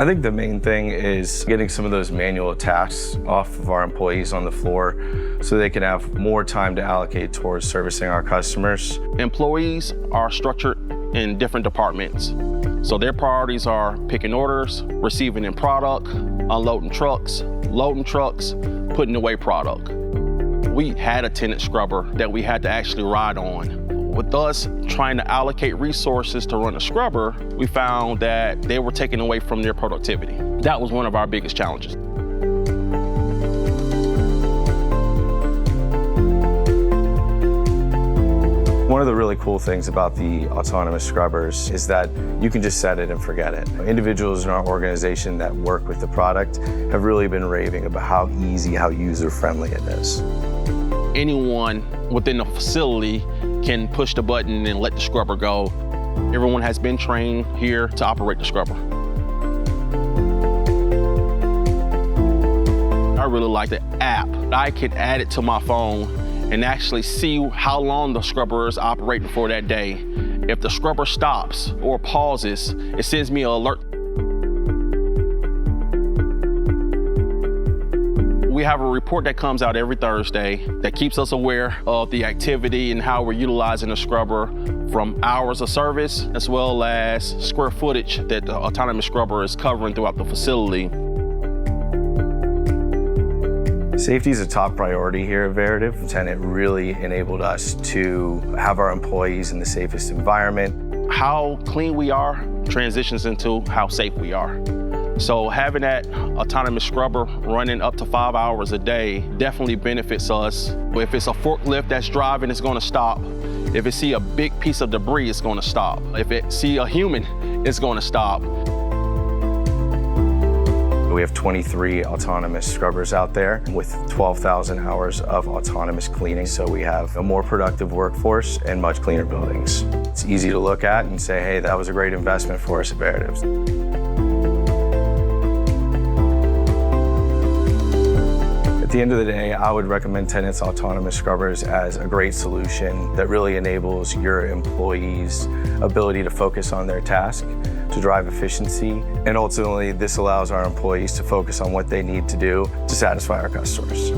I think the main thing is getting some of those manual tasks off of our employees on the floor so they can have more time to allocate towards servicing our customers. Employees are structured in different departments. So their priorities are picking orders, receiving in product, unloading trucks, loading trucks, putting away product. We had a Tennant scrubber that we had to actually ride on. With us trying to allocate resources to run a scrubber, we found that they were taken away from their productivity. That was one of our biggest challenges. One of the really cool things about the autonomous scrubbers is that you can just set it and forget it. Individuals in our organization that work with the product have really been raving about how easy, how user-friendly it is. Anyone within the facility can push the button and let the scrubber go. Everyone has been trained here to operate the scrubber. I really like the app. I can add it to my phone and actually see how long the scrubber is operating for that day. If the scrubber stops or pauses, it sends me an alert. We have a report that comes out every Thursday that keeps us aware of the activity and how we're utilizing the scrubber, from hours of service as well as square footage that the autonomous scrubber is covering throughout the facility. Safety is a top priority here at Veritiv. Tennant really enabled us to have our employees in the safest environment. How clean we are transitions into how safe we are. So having that autonomous scrubber running up to 5 hours a day definitely benefits us. If it's a forklift that's driving, it's going to stop. If it see a big piece of debris, it's going to stop. If it see a human, it's going to stop. We have 23 autonomous scrubbers out there with 12,000 hours of autonomous cleaning. So we have a more productive workforce and much cleaner buildings. It's easy to look at and say, hey, that was a great investment for us at Veritiv. At the end of the day, I would recommend Tennant's autonomous scrubbers as a great solution that really enables your employees' ability to focus on their task, to drive efficiency, and ultimately this allows our employees to focus on what they need to do to satisfy our customers.